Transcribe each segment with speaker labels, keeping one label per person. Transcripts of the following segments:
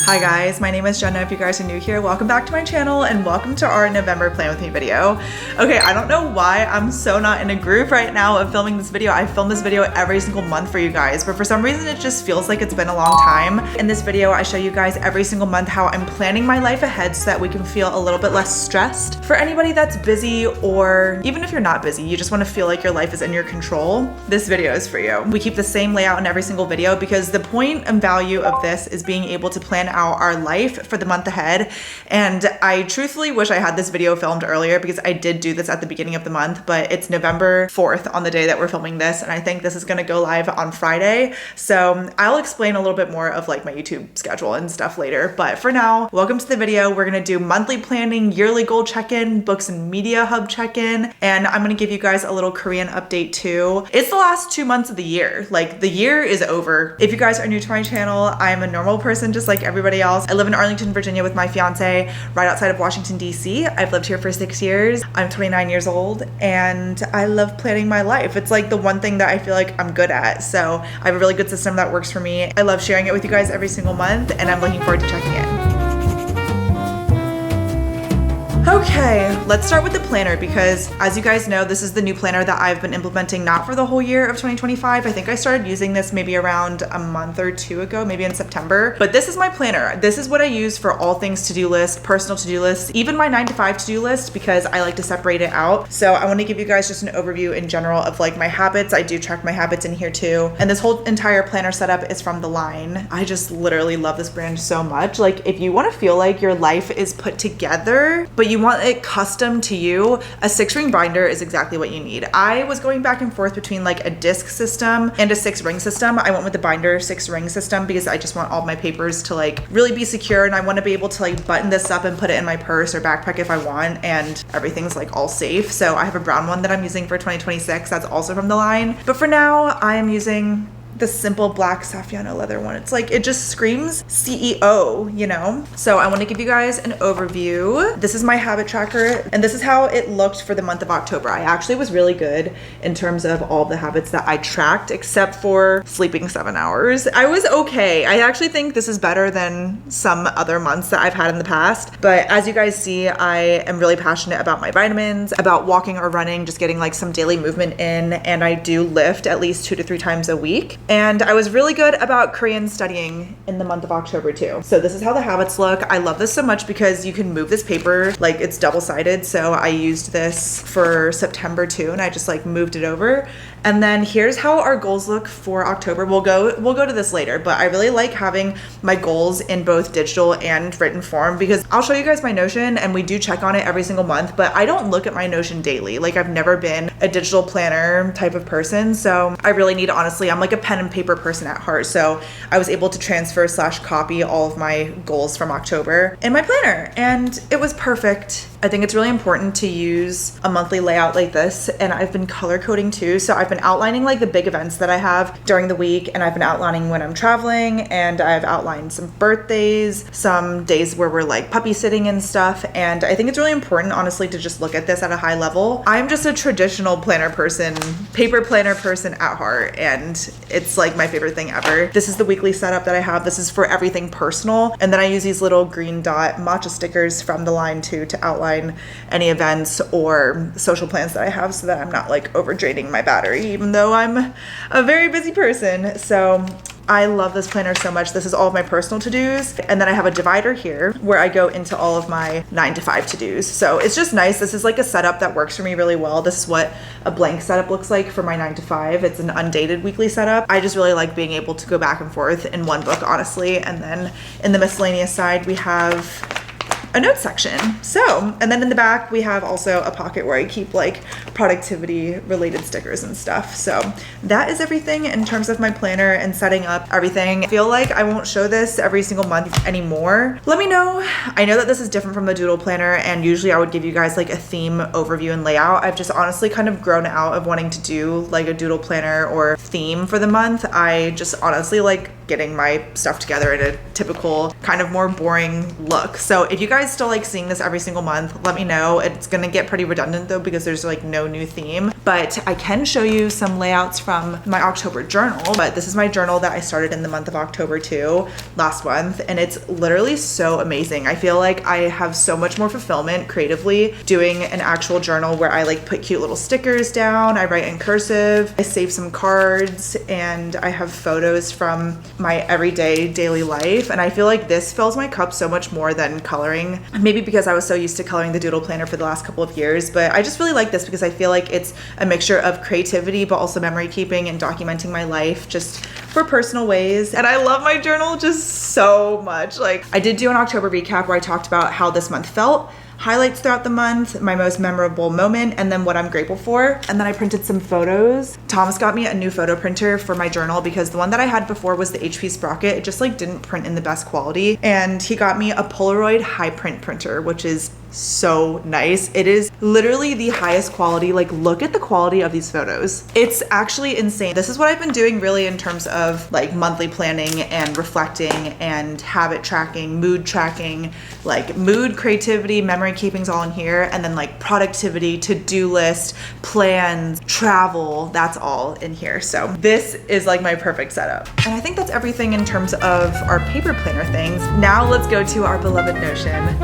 Speaker 1: Hi guys, my name is Jenna. If you guys are new here, welcome back to my channel and welcome to our November Plan With Me video. Okay, I don't know why I'm so not in a groove right now of filming this video. I film this video every single month for you guys, but for some reason it just feels like it's been a long time. In this video, I show you guys every single month how I'm planning my life ahead so that we can feel a little bit less stressed. For anybody that's busy, or even if you're not busy, you just want to feel like your life is in your control, this video is for you. We keep the same layout in every single video because the point and value of this is being able to plan out our life for the month ahead. And I truthfully wish I had this video filmed earlier because I did do this at the beginning of the month, but it's November 4th on the day that we're filming this, and I think this is gonna go live on Friday. So I'll explain a little bit more of like my YouTube schedule and stuff later. But for now, welcome to the video. We're gonna do monthly planning, yearly goal check-in, books and media hub check-in, and I'm gonna give you guys a little Korean update too. It's the last 2 months of the year. Like, the year is over. If you guys are new to my channel, I'm a normal person just like everybody else. I live in Arlington, Virginia with my fiance right outside of Washington, D.C. I've lived here for 6 years. I'm 29 years old and I love planning my life. It's like the one thing that I feel like I'm good at. So I have a really good system that works for me. I love sharing it with you guys every single month and I'm looking forward to checking in. Okay, let's start with the planner because as you guys know, this is the new planner that I've been implementing not for the whole year of 2025. I think I started using this maybe around a month or two ago, maybe in September. But this is my planner. This is what I use for all things to-do list, personal to-do lists, even my 9 to 5 to-do list because I like to separate it out. So I want to give you guys just an overview in general of like my habits. I do track my habits in here too. And this whole entire planner setup is from The Line. I just literally love this brand so much. Like, if you want to feel like your life is put together, but you want it custom to you, a 6-ring binder is exactly what you need. I was going back and forth between like a disc system and a 6-ring system. I went with the binder 6-ring system because I just want all my papers to like really be secure, and I want to be able to like button this up and put it in my purse or backpack if I want, and everything's like all safe. So I have a brown one that I'm using for 2026 that's also from The Line. But for now, I am using the simple black Saffiano leather one. It's like, it just screams CEO, you know? So I want to give you guys an overview. This is my habit tracker, and this is how it looked for the month of October. I actually was really good in terms of all the habits that I tracked, except for sleeping 7 hours. I was okay. I actually think this is better than some other months that I've had in the past. But as you guys see, I am really passionate about my vitamins, about walking or running, just getting like some daily movement in, and I do lift at least 2 to 3 times a week. And I was really good about Korean studying in the month of October too. So this is how the habits look. I love this so much because you can move this paper, like it's double-sided. So I used this for September too, and I just like moved it over. And then here's how our goals look for October. We'll go to this later, but I really like having my goals in both digital and written form because I'll show you guys my Notion and we do check on it every single month, but I don't look at my Notion daily. Like, I've never been a digital planner type of person. So I really need, honestly, I'm like a pen and paper person at heart. So I was able to transfer / copy all of my goals from October in my planner, and it was perfect. I think it's really important to use a monthly layout like this, and I've been color coding too. So I've been outlining like the big events that I have during the week, and I've been outlining when I'm traveling, and I've outlined some birthdays, some days where we're like puppy sitting and stuff. And I think it's really important, honestly, to just look at this at a high level. I'm just a traditional planner person, paper planner person at heart, and it's like my favorite thing ever. This is the weekly setup that I have. This is for everything personal. And then I use these little green dot matcha stickers from The Line too to outline any events or social plans that I have so that I'm not like overdraining my battery, even though I'm a very busy person. So I love this planner so much. This is all of my personal to-dos. And then I have a divider here where I go into all of my 9 to 5 to-dos. So it's just nice. This is like a setup that works for me really well. This is what a blank setup looks like for my 9 to 5. It's an undated weekly setup. I just really like being able to go back and forth in one book, honestly. And then in the miscellaneous side, we have a notes section. So, and then in the back, we have also a pocket where I keep like productivity related stickers and stuff. So that is everything in terms of my planner and setting up everything. I feel like I won't show this every single month anymore. Let me know. I know that this is different from the doodle planner, and usually I would give you guys like a theme overview and layout. I've just honestly kind of grown out of wanting to do like a doodle planner or theme for the month. I just honestly like getting my stuff together in a typical kind of more boring look. So if you guys still like seeing this every single month, let me know. It's gonna get pretty redundant though because there's like no new theme, but I can show you some layouts from my October journal. But this is my journal that I started in the month of October too, last month, and it's literally so amazing. I feel like I have so much more fulfillment creatively doing an actual journal where I like put cute little stickers down, I write in cursive, I save some cards, and I have photos from my everyday daily life. And I feel like this fills my cup so much more than coloring. Maybe because I was so used to coloring the doodle planner for the last couple of years, but I just really like this because I feel like it's a mixture of creativity but also memory keeping and documenting my life just for personal ways. And I love my journal just so much. Like, I did do an October recap where I talked about how this month felt, highlights throughout the month, my most memorable moment, and then what I'm grateful for. And then I printed some photos. Thomas got me a new photo printer for my journal because the one that I had before was the HP Sprocket. It just like didn't print in the best quality. And he got me a Polaroid high print printer, which is so nice. It is literally the highest quality. Like, look at the quality of these photos. It's actually insane. This is what I've been doing really in terms of like monthly planning and reflecting and habit tracking, mood tracking, like mood, creativity, memory keeping's all in here. And then like productivity, to-do list, plans, travel, that's all in here. So this is like my perfect setup. And I think that's everything in terms of our paper planner things. Now let's go to our beloved Notion.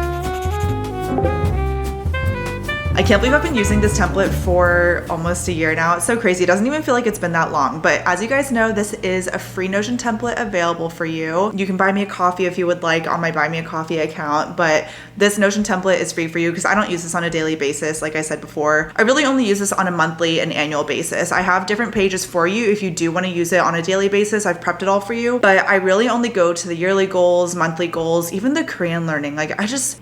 Speaker 1: I can't believe I've been using this template for almost a year now. It's so crazy. It doesn't even feel like it's been that long. But as you guys know, this is a free Notion template available for you. You can buy me a coffee if you would like on my Buy Me a Coffee account. But this Notion template is free for you because I don't use this on a daily basis. Like I said before, I really only use this on a monthly and annual basis. I have different pages for you if you do want to use it on a daily basis. I've prepped it all for you. But I really only go to the yearly goals, monthly goals, even the Korean learning. Like,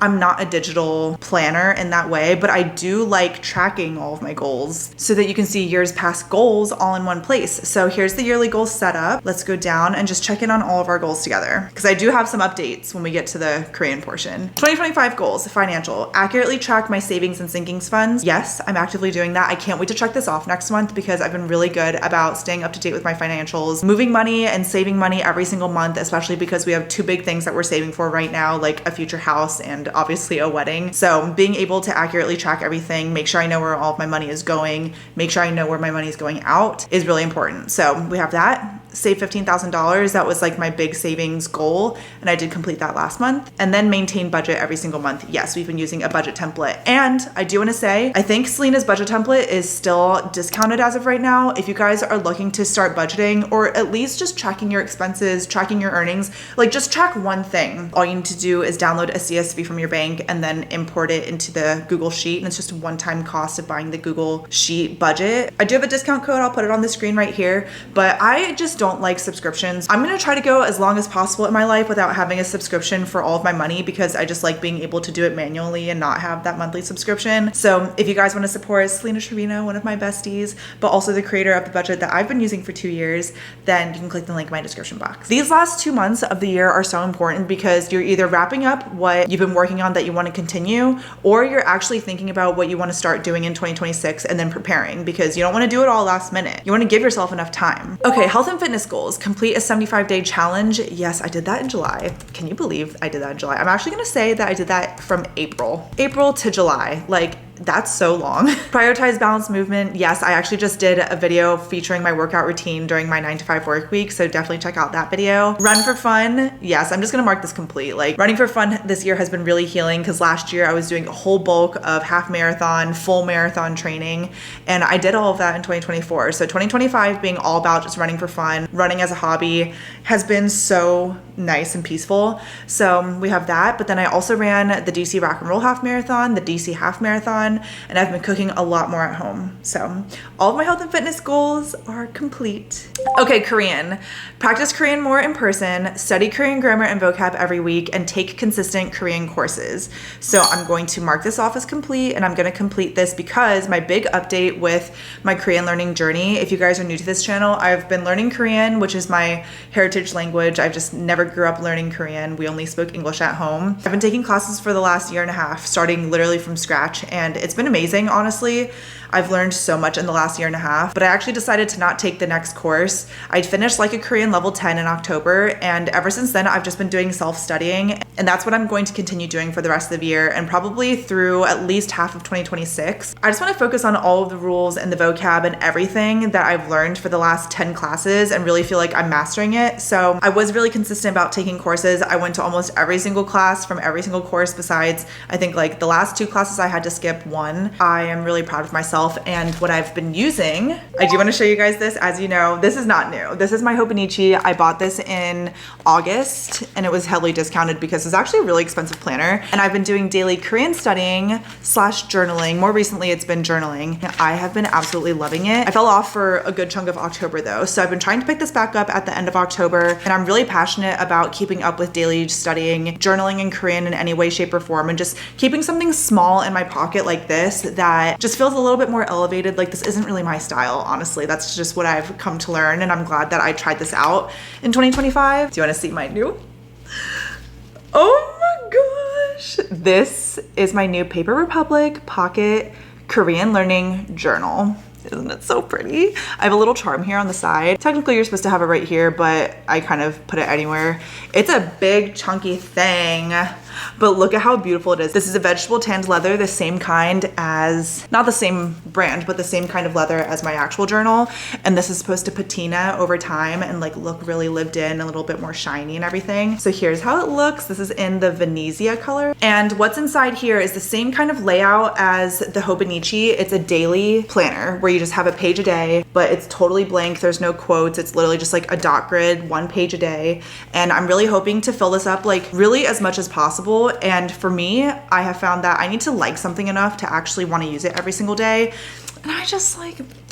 Speaker 1: I'm not a digital planner in that way, but I do like tracking all of my goals so that you can see years past goals all in one place. So here's the yearly goals set up. Let's go down and just check in on all of our goals together because I do have some updates when we get to the Korean portion. 2025 goals, financial. Accurately track my savings and sinkings funds. Yes, I'm actively doing that. I can't wait to check this off next month because I've been really good about staying up to date with my financials, moving money and saving money every single month, especially because we have two big things that we're saving for right now, like a future house and obviously a wedding. So being able to accurately track everything, make sure I know where all of my money is going, make sure I know where my money is going out is really important. So we have that. Save $15,000. That was like my big savings goal. And I did complete that last month. And then maintain budget every single month. Yes, we've been using a budget template. And I do want to say, I think Selena's budget template is still discounted as of right now. If you guys are looking to start budgeting or at least just tracking your expenses, tracking your earnings, like just track one thing. All you need to do is download a CSV from your bank and then import it into the Google Sheet. And it's just a one-time cost of buying the Google Sheet budget. I do have a discount code. I'll put it on the screen right here, but I just don't like subscriptions. I'm gonna try to go as long as possible in my life without having a subscription for all of my money because I just like being able to do it manually and not have that monthly subscription. So if you guys want to support Selena Trevino, one of my besties, but also the creator of the budget that I've been using for 2 years, then you can click the link in my description box. These last 2 months of the year are so important because you're either wrapping up what you've been working on that you want to continue, or you're actually thinking about what you want to start doing in 2026 and then preparing because you don't want to do it all last minute. You want to give yourself enough time. Okay, health and fitness goals. Complete a 75-day challenge. Yes, I did that in July. Can you believe I did that in July? I'm actually gonna say that I did that from April to July. Like, that's so long. Prioritize balanced movement. Yes, I actually just did a video featuring my workout routine during my 9-to-5 work week, so definitely check out that video. Run for fun. Yes, I'm just gonna mark this complete. Like, running for fun this year has been really healing because last year I was doing a whole bulk of half marathon, full marathon training, and I did all of that in 2024. So 2025 being all about just running for fun, running as a hobby has been so nice and peaceful. So we have that, but then I also ran the DC Rock and Roll Half Marathon, the DC Half Marathon, and I've been cooking a lot more at home. So all of my health and fitness goals are complete. Okay, Korean. Practice Korean more in person, study Korean grammar and vocab every week, and take consistent Korean courses. So I'm going to mark this off as complete, and I'm going to complete this because my big update with my Korean learning journey, if you guys are new to this channel, I've been learning Korean, which is my heritage language. I've just never grew up learning Korean. We only spoke English at home. I've been taking classes for the last year and a half, starting literally from scratch, and and it's been amazing, honestly. I've learned so much in the last year and a half, but I actually decided to not take the next course. I'd finished like a Korean level 10 in October, and ever since then I've just been doing self-studying, and that's what I'm going to continue doing for the rest of the year and probably through at least half of 2026. I just want to focus on all of the rules and the vocab and everything that I've learned for the last 10 classes and really feel like I'm mastering it. So I was really consistent about taking courses. I went to almost every single class from every single course besides, I think, like the last 2 classes I had to skip one. I am really proud of myself and what I've been using. I do want to show you guys this. As you know, this is not new. This is my Hobonichi. I bought this in August and it was heavily discounted because it's actually a really expensive planner. And I've been doing daily Korean studying / journaling. More recently, it's been journaling. I have been absolutely loving it. I fell off for a good chunk of October though. So I've been trying to pick this back up at the end of October, and I'm really passionate about keeping up with daily studying, journaling in Korean in any way, shape, or form, and just keeping something small in my pocket like this that just feels a little bit more elevated. Like, this isn't really my style, honestly. That's just what I've come to learn, and I'm glad that I tried this out in 2025. Do you want to see my new? Oh my gosh. This is my new Paper Republic Pocket Korean Learning Journal. Isn't it so pretty? I have a little charm here on the side. Technically, you're supposed to have it right here, but I kind of put it anywhere. It's a big chunky thing, but look at how beautiful it is. This is a vegetable tanned leather, the same kind as, not the same brand, but the same kind of leather as my actual journal. And this is supposed to patina over time and like look really lived in, a little bit more shiny and everything. So here's how it looks. This is in the Venezia color. And what's inside here is the same kind of layout as the Hobonichi. It's a daily planner where you just have a page a day, but it's totally blank. There's no quotes. It's literally just like a dot grid, 1 page a day. And I'm really hoping to fill this up like really as much as possible. And for me, I have found that I need to like something enough to actually want to use it every single day. And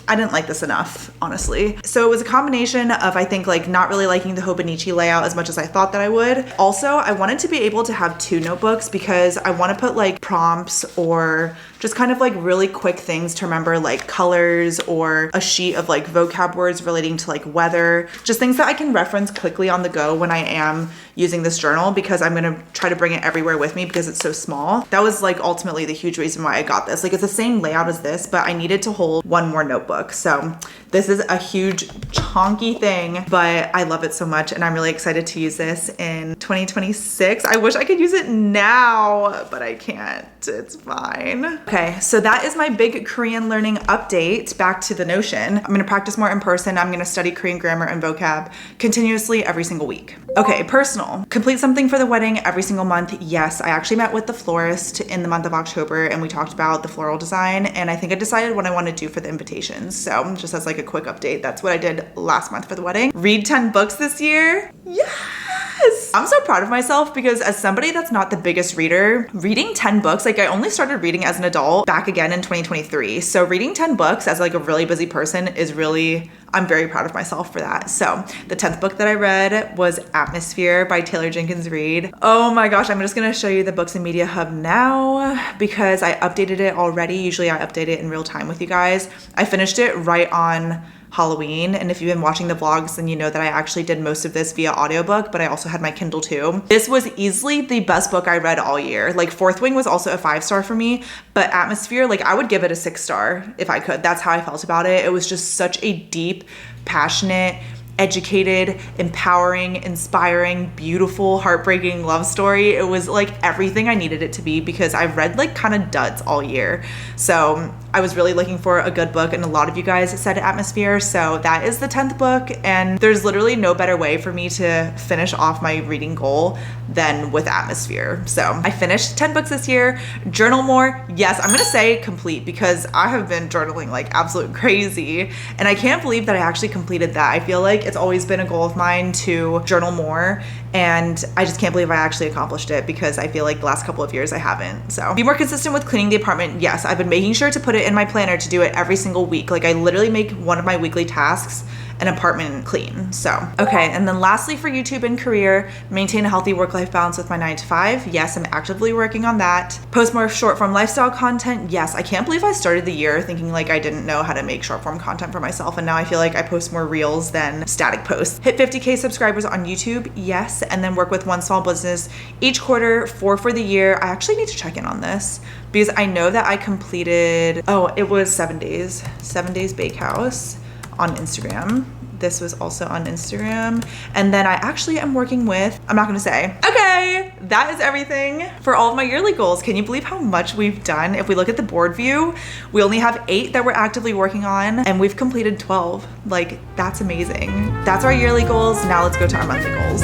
Speaker 1: I didn't like this enough, honestly. So it was a combination of, I think, like not really liking the Hobonichi layout as much as I thought that I would. Also, I wanted to be able to have 2 notebooks because I want to put like prompts or just kind of like really quick things to remember, like colors or a sheet of like vocab words relating to like weather, just things that I can reference quickly on the go when I am using this journal, because I'm gonna try to bring it everywhere with me because it's so small. That was like ultimately the huge reason why I got this. Like, it's the same layout as this, but I needed to hold 1 more notebook. So this is a huge chonky thing, but I love it so much and I'm really excited to use this in 2026. I wish I could use it now, but I can't. It's fine. Okay, so that is my big Korean learning update. Back to the Notion. I'm gonna practice more in person. I'm gonna study Korean grammar and vocab continuously every single week. Okay, personal. Complete something for the wedding every single month. Yes, I actually met with the florist in the month of October and we talked about the floral design, and I think I decided what I want to do for the invitations. So just as like a quick update, that's what I did last month for the wedding. Read 10 books this year. Yes! I'm so proud of myself because as somebody that's not the biggest reader, reading 10 books, like I only started reading as an adult back again in 2023. So reading 10 books as like a really busy person is really, I'm very proud of myself for that. So the 10th book that I read was Atmosphere by Taylor Jenkins Reid. Oh my gosh, I'm just gonna show you the Books and Media Hub now because I updated it already. Usually I update it in real time with you guys. I finished it right on Halloween, and if you've been watching the vlogs, then you know that I actually did most of this via audiobook, but I also had my Kindle too. This was easily the best book I read all year. Like, Fourth Wing was also a 5-star for me, but Atmosphere, like I would give it a 6-star if I could. That's how I felt about it. It was just such a deep, passionate, educated, empowering, inspiring, beautiful, heartbreaking love story. It was like everything I needed it to be because I've read like kind of duds all year. So I was really looking for a good book, and a lot of you guys said Atmosphere. So that is the 10th book, and there's literally no better way for me to finish off my reading goal than with Atmosphere. So I finished 10 books this year. Journal more. Yes, I'm gonna say complete because I have been journaling like absolute crazy, and I can't believe that I actually completed that. I feel like it's always been a goal of mine to journal more, and I just can't believe I actually accomplished it because I feel like the last couple of years I haven't. So be more consistent with cleaning the apartment. Yes, I've been making sure to put it in my planner to do it every single week. Like, I literally make one of my weekly tasks an apartment clean. So, okay. And then lastly for YouTube and career, maintain a healthy work-life balance with my 9 to 5. Yes, I'm actively working on that. Post more short form lifestyle content. Yes, I can't believe I started the year thinking like I didn't know how to make short form content for myself. And now I feel like I post more reels than static posts. Hit 50K subscribers on YouTube. Yes. And then work with one small business each quarter, 4 for the year. I actually need to check in on this because I know that I completed, oh, it was 7 days bakehouse on Instagram. This was also on Instagram. And then I actually am working with, I'm not gonna say. Okay, that is everything for all of my yearly goals. Can you believe how much we've done? If we look at the board view, we only have 8 that we're actively working on and we've completed 12. Like, that's amazing. That's our yearly goals. Now let's go to our monthly goals.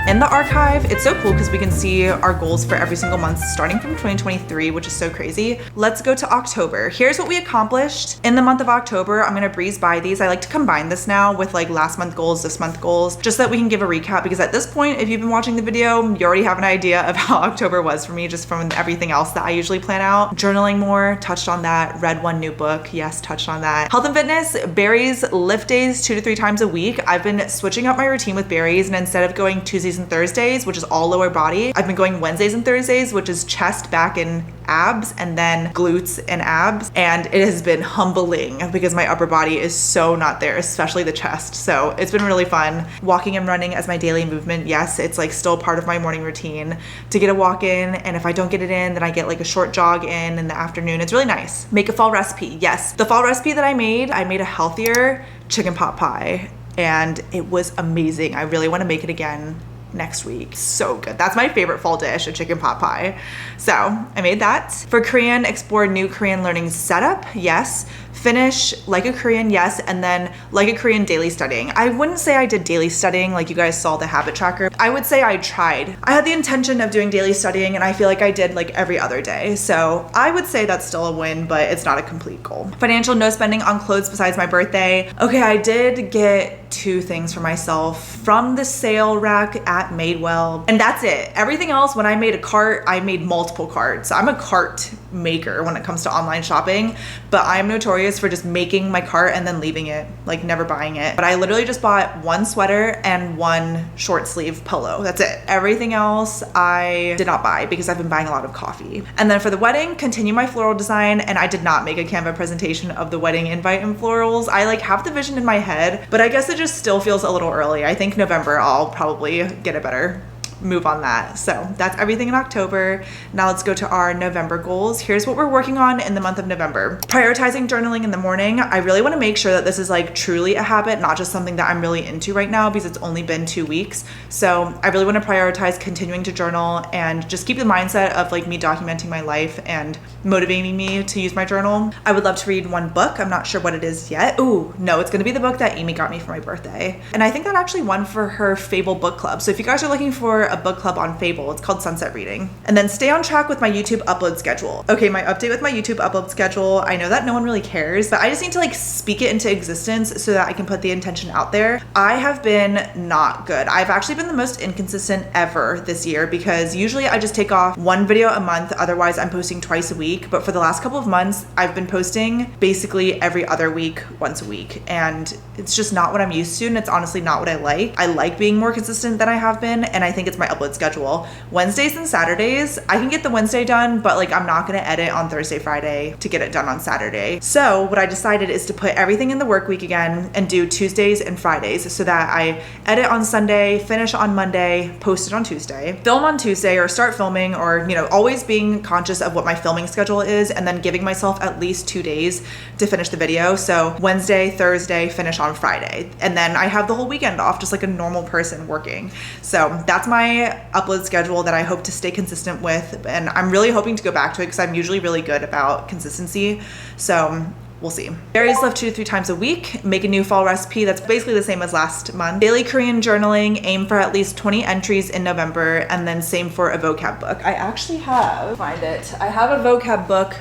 Speaker 1: In the archive, it's so cool because we can see our goals for every single month starting from 2023, which is so crazy. Let's go to October. Here's what we accomplished in the month of October. I'm gonna breeze by these. I like to combine this now with like last month goals, this month goals, just so that we can give a recap because at this point, if you've been watching the video, you already have an idea of how October was for me just from everything else that I usually plan out. Journaling more, touched on that. Read one new book, yes, touched on that. Health and fitness, Barry's lift days 2 to 3 times a week. I've been switching up my routine with Barry's and instead of going Tuesdays and Thursdays, which is all lower body, I've been going Wednesdays and Thursdays, which is chest, back, and abs, and then glutes and abs. And it has been humbling because my upper body is so not there, especially the chest. So it's been really fun. Walking and running as my daily movement. Yes, it's like still part of my morning routine to get a walk in. And if I don't get it in, then I get like a short jog in the afternoon. It's really nice. Make a fall recipe. Yes, the fall recipe that I made a healthier chicken pot pie and it was amazing. I really want to make it again next week. So good. That's my favorite fall dish, a chicken pot pie. So I made that. For Korean, explore new Korean learning setup. Yes. Finish Like a Korean, yes, and then Like a Korean daily studying. I wouldn't say I did daily studying like you guys saw the habit tracker. I would say I tried. I had the intention of doing daily studying and I feel like I did like every other day. So I would say that's still a win, but it's not a complete goal. Financial, no spending on clothes besides my birthday. Okay, I did get 2 things for myself from the sale rack at Madewell, and that's it. Everything else, when I made a cart, I made multiple carts. I'm a cart maker when it comes to online shopping, but I'm notorious for just making my cart and then leaving it, like never buying it. But I literally just bought 1 sweater and 1 short sleeve polo. That's it. Everything else I did not buy because I've been buying a lot of coffee. And then for the wedding, continue my floral design, and I did not make a Canva presentation of the wedding invite in florals. I like have the vision in my head, but I guess it just still feels a little early. I think November I'll probably get a better move on that. So that's everything in October. Now let's go to our November goals. Here's what we're working on in the month of November. Prioritizing journaling in the morning. I really want to make sure that this is like truly a habit, not just something that I'm really into right now because it's only been 2 weeks. So I really want to prioritize continuing to journal and just keep the mindset of like me documenting my life and motivating me to use my journal. I would love to read 1 book. I'm not sure what it is yet. Ooh, no, it's going to be the book that Amy got me for my birthday. And I think that actually won for her Fable book club. So if you guys are looking for a book club on Fable, it's called Sunset Reading. And then stay on track with my YouTube upload schedule. Okay, my update with my YouTube upload schedule. I know that no one really cares, but I just need to like speak it into existence so that I can put the intention out there. I have been not good. I've actually been the most inconsistent ever this year because usually I just take off 1 video a month. Otherwise I'm posting twice a week. But for the last couple of months, I've been posting basically every other week, once a week. And it's just not what I'm used to. And it's honestly not what I like. I like being more consistent than I have been. And I think it's my upload schedule. Wednesdays and Saturdays, I can get the Wednesday done, but like I'm not gonna edit on Thursday, Friday to get it done on Saturday. So what I decided is to put everything in the work week again and do Tuesdays and Fridays so that I edit on Sunday, finish on Monday, post it on Tuesday, film on Tuesday or start filming, or, you know, always being conscious of what my filming schedule is and then giving myself at least 2 days to finish the video. So Wednesday, Thursday, finish on Friday. And then I have the whole weekend off just like a normal person working. So that's my upload schedule that I hope to stay consistent with. And I'm really hoping to go back to it because I'm usually really good about consistency. So we'll see. Barry's lift 2 to 3 times a week. Make a new fall recipe that's basically the same as last month. Daily Korean journaling. Aim for at least 20 entries in November, and then same for a vocab book. I actually have, find it. I have a vocab book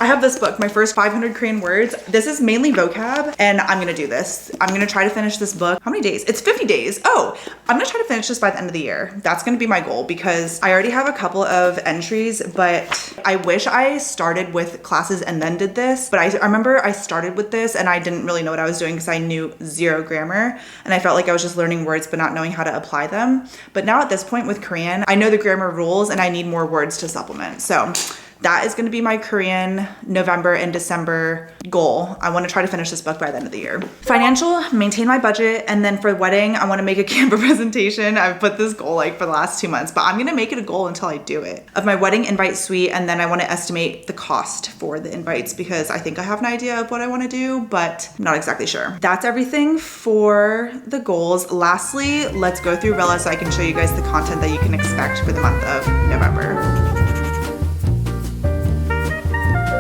Speaker 1: I have this book, my first 500 Korean words. This is mainly vocab, and I'm gonna do this. I'm gonna try to finish this book. How many days? It's 50 days. Oh, I'm gonna try to finish this by the end of the year. That's gonna be my goal because I already have a couple of entries, but I wish I started with classes and then did this. But I remember I started with this and I didn't really know what I was doing because I knew zero grammar, and I felt like I was just learning words but not knowing how to apply them. But now at this point with Korean, I know the grammar rules and I need more words to supplement. So that is gonna be my Korean November and December goal. I wanna try to finish this book by the end of the year. Financial, maintain my budget, and then for wedding, I wanna make a Canva presentation. I've put this goal like for the last 2 months, but I'm gonna make it a goal until I do it. Of my wedding invite suite, and then I wanna estimate the cost for the invites because I think I have an idea of what I wanna do, but I'm not exactly sure. That's everything for the goals. Lastly, let's go through Rella so I can show you guys the content that you can expect for the month of November.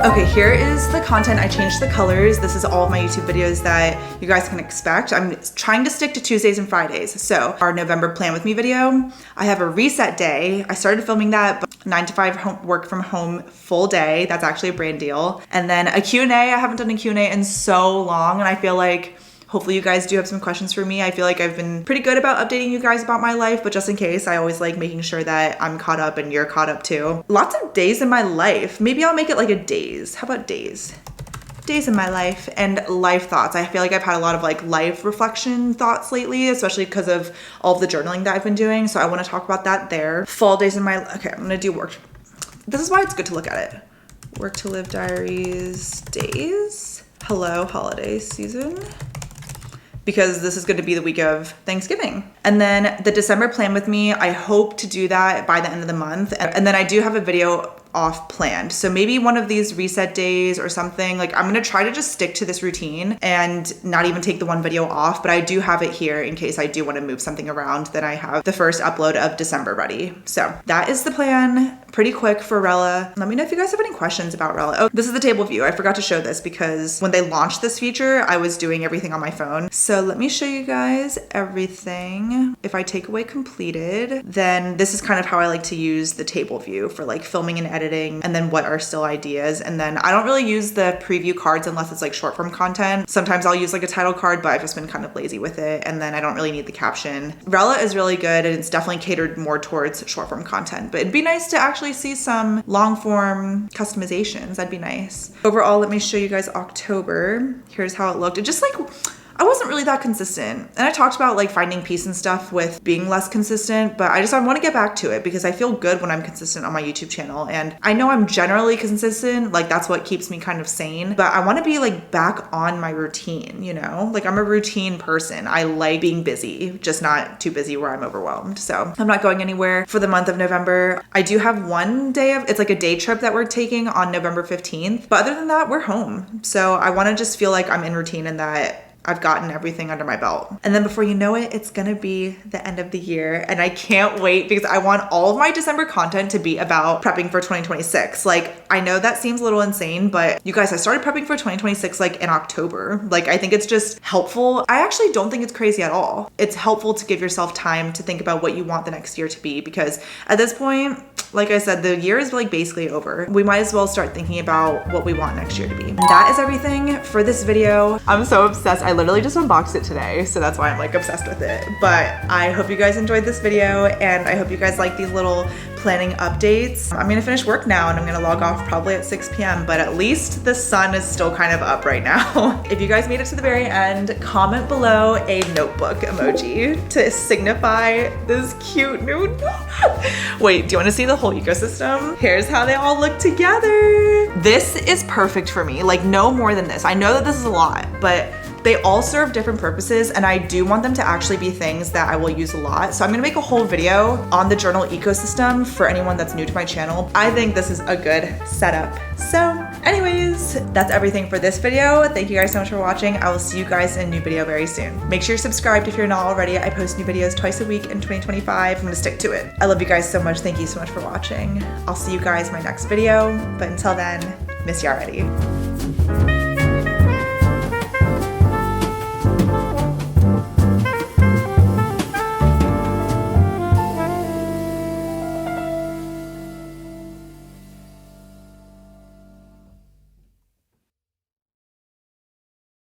Speaker 1: Okay, here is the content. I changed the colors. This is all of my YouTube videos that you guys can expect. I'm trying to stick to Tuesdays and Fridays. So our November plan with me video, I have a reset day. I started filming that, but 9 to 5 work from home full day. That's actually a brand deal. And then a Q&A. I haven't done a Q&A in so long, and I feel like hopefully you guys do have some questions for me. I feel like I've been pretty good about updating you guys about my life, but just in case, I always like making sure that I'm caught up and you're caught up too. Lots of days in my life. Maybe I'll make it like a days. How about days? Days in my life and life thoughts. I feel like I've had a lot of like life reflection thoughts lately, especially because of all of the journaling that I've been doing. So I want to talk about that there. Fall days in my, okay, I'm gonna do work. This is why it's good to look at it. Work to live diaries, days. Hello, holiday season. Because this is going to be the week of Thanksgiving. And then the December plan with me, I hope to do that by the end of the month. And then I do have a video off planned. So maybe one of these reset days or something, like I'm gonna try to just stick to this routine and not even take the one video off, but I do have it here in case I do want to move something around. Then I have the first upload of December ready. So that is the plan, pretty quick for Rella. Let me know if you guys have any questions about Rella. Oh, this is the table view. I forgot to show this because when they launched this feature, I was doing everything on my phone. So let me show you guys everything. If I take away completed, then this is kind of how I like to use the table view for like filming and editing, and then what are still ideas. And then I don't really use the preview cards unless it's like short form content. Sometimes I'll use like a title card, but I've just been kind of lazy with it. And then I don't really need the caption. Rella is really good and it's definitely catered more towards short form content, but it'd be nice to actually see some long form customizations. That'd be nice. Overall, let me show you guys October. Here's how it looked. It just like, I wasn't really that consistent. And I talked about like finding peace and stuff with being less consistent, but I want to get back to it because I feel good when I'm consistent on my YouTube channel. And I know I'm generally consistent, like that's what keeps me kind of sane, but I want to be like back on my routine, you know? Like I'm a routine person. I like being busy, just not too busy where I'm overwhelmed. So I'm not going anywhere for the month of November. I do have one day of, it's like a day trip that we're taking on November 15th. But other than that, we're home. So I want to just feel like I'm in routine and that I've gotten everything under my belt. And then before you know it, it's gonna be the end of the year. And I can't wait because I want all of my December content to be about prepping for 2026. Like, I know that seems a little insane, but you guys, I started prepping for 2026 like in October. Like, I think it's just helpful. I actually don't think it's crazy at all. It's helpful to give yourself time to think about what you want the next year to be, because at this point, like I said, the year is like basically over. We might as well start thinking about what we want next year to be. And that is everything for this video. I'm so obsessed. I literally just unboxed it today, so that's why I'm like obsessed with it. But I hope you guys enjoyed this video, and I hope you guys like these little planning updates. I'm gonna finish work now and I'm gonna log off probably at 6 p.m., but at least the sun is still kind of up right now. If you guys made it to the very end, comment below a notebook emoji to signify this cute new Wait, do you wanna see the whole ecosystem? Here's how they all look together. This is perfect for me, like no more than this. I know that this is a lot, but they all serve different purposes, and I do want them to actually be things that I will use a lot. So I'm gonna make a whole video on the journal ecosystem for anyone that's new to my channel. I think this is a good setup. So anyways, that's everything for this video. Thank you guys so much for watching. I will see you guys in a new video very soon. Make sure you're subscribed if you're not already. I post new videos twice a week in 2025. I'm gonna stick to it. I love you guys so much. Thank you so much for watching. I'll see you guys in my next video, but until then, miss you already.